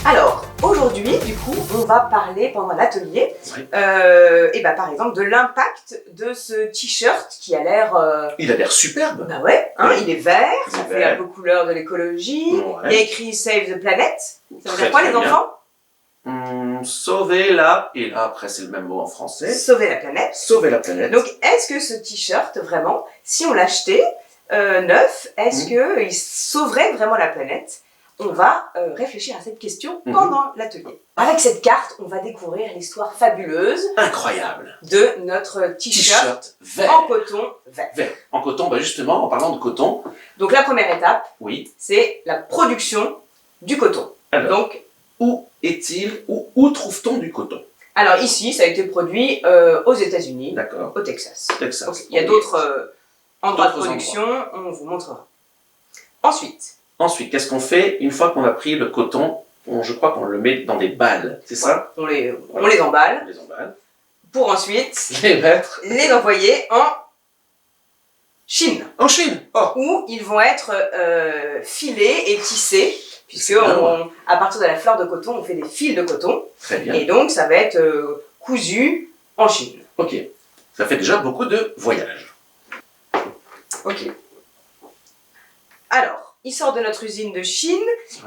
Alors, aujourd'hui, du coup, on va parler pendant l'atelier, Oui. par exemple, de l'impact de ce t-shirt qui a l'air... Il a l'air superbe. Bah ouais, hein, Oui. il est vert, Il ça est fait vert. un peu couleur de l'écologie. Ouais. Il y a écrit Save the Planet. Ça veut Très, dire quoi, très les bien. enfants? Sauver la... Et là, après, c'est le même mot en français. Sauver la planète. Sauver la planète. Donc, est-ce que ce t-shirt, vraiment, si on l'achetait neuf, est-ce qu'il sauverait vraiment la planète? On va réfléchir à cette question pendant l'atelier. Avec cette carte, on va découvrir l'histoire fabuleuse Incroyable. de notre t-shirt T-shirt vert. en coton vert. Vert. En coton, bah justement, en parlant de coton, Donc la première étape, oui. c'est la production du coton. Alors, Donc, où est-il, où trouve-t-on du coton? alors ici, ça a été produit aux États-Unis, D'accord. au Texas. Texas. Ok. Il y a d'autres endroits de D'autres production, on vous montrera. Ensuite, qu'est-ce qu'on fait une fois qu'on a pris le coton? Je crois qu'on le met dans des balles, c'est ça? on les Voilà. emballe On les emballe. pour ensuite Les mettre les envoyer en Chine, en Chine. Oh, où ils vont être filés et tissés, puisque C'est bien. à partir de la fleur de coton, on fait des fils de coton, très bien. et donc ça va être cousu en Chine. Ok. Ça fait déjà beaucoup de voyages. Ok. Alors, il sort de notre usine de Chine,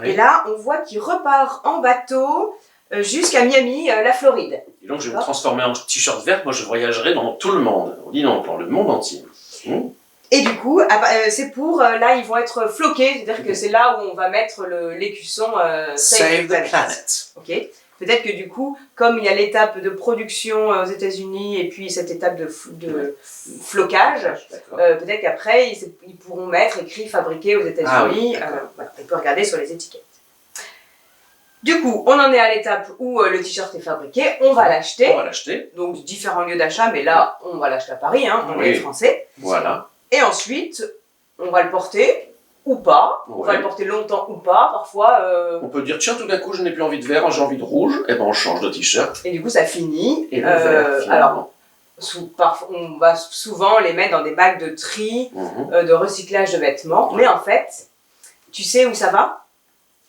Oui. et là, on voit qu'il repart en bateau jusqu'à Miami, la Floride. Et donc, je vais me transformer en t-shirt vert. Moi, je voyagerai dans tout le monde. On dit non, dans le monde entier. Et du coup, c'est pour, là, ils vont être floqués, c'est-à-dire que c'est là où on va mettre l'écusson Save the planet. Ok. Peut-être que du coup, comme il y a l'étape de production aux États-Unis et puis cette étape de flocage, D'accord. peut-être qu'après, ils pourront mettre écrit fabriqué aux États-Unis. Ah oui, voilà, on peut regarder sur les étiquettes. Du coup, on en est à l'étape où le t-shirt est fabriqué, on va l'acheter. On va l'acheter. Donc, différents lieux d'achat, mais là, on va l'acheter à Paris, hein, on Oui. est français. Voilà. Et ensuite, on va le porter ou pas. On va Ouais. le porter longtemps ou pas. Parfois, On peut dire, tiens, tout d'un coup, je n'ai plus envie de vert, j'ai envie de rouge. Et ben, on change de t-shirt. et du coup, ça finit. Et le vert, finalement. Alors, on va souvent les mettre dans des bacs de tri, de recyclage de vêtements. Ouais. Mais en fait, tu sais où ça va?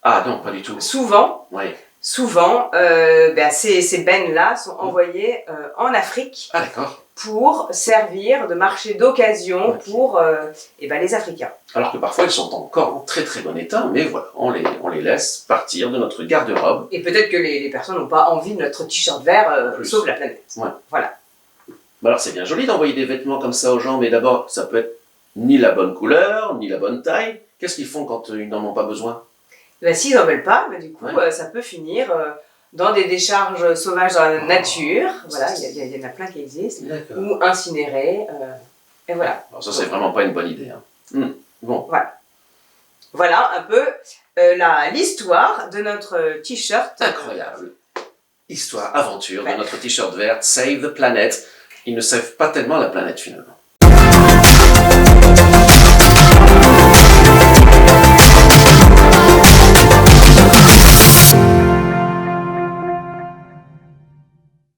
Ah non, pas du tout. Souvent, Oui. ces bennes-là sont envoyées en Afrique Ah d'accord. pour servir de marché d'occasion Ok. pour les Africains. Alors que parfois, ils sont encore en très très bon état, mais voilà, on les laisse partir de notre garde-robe. Et peut-être que les personnes n'ont pas envie de notre t-shirt vert Plus. sauve la planète. Ouais. Voilà. Bah alors, c'est bien joli d'envoyer des vêtements comme ça aux gens, mais d'abord, ça peut être ni la bonne couleur, ni la bonne taille. Qu'est-ce qu'ils font quand ils n'en ont pas besoin? S'ils n'en veulent pas, du coup, Ouais. ça peut finir dans des décharges sauvages dans la nature. Voilà, il y en a plein qui existent. D'accord. Ou incinérés. Et voilà. Alors ça, c'est vraiment pas une bonne idée. Hein. Bon. Voilà un peu l'histoire de notre t-shirt. Incroyable. Histoire, aventure Ouais. de notre t-shirt vert, Save the Planet. Ils ne savent pas tellement la planète finalement.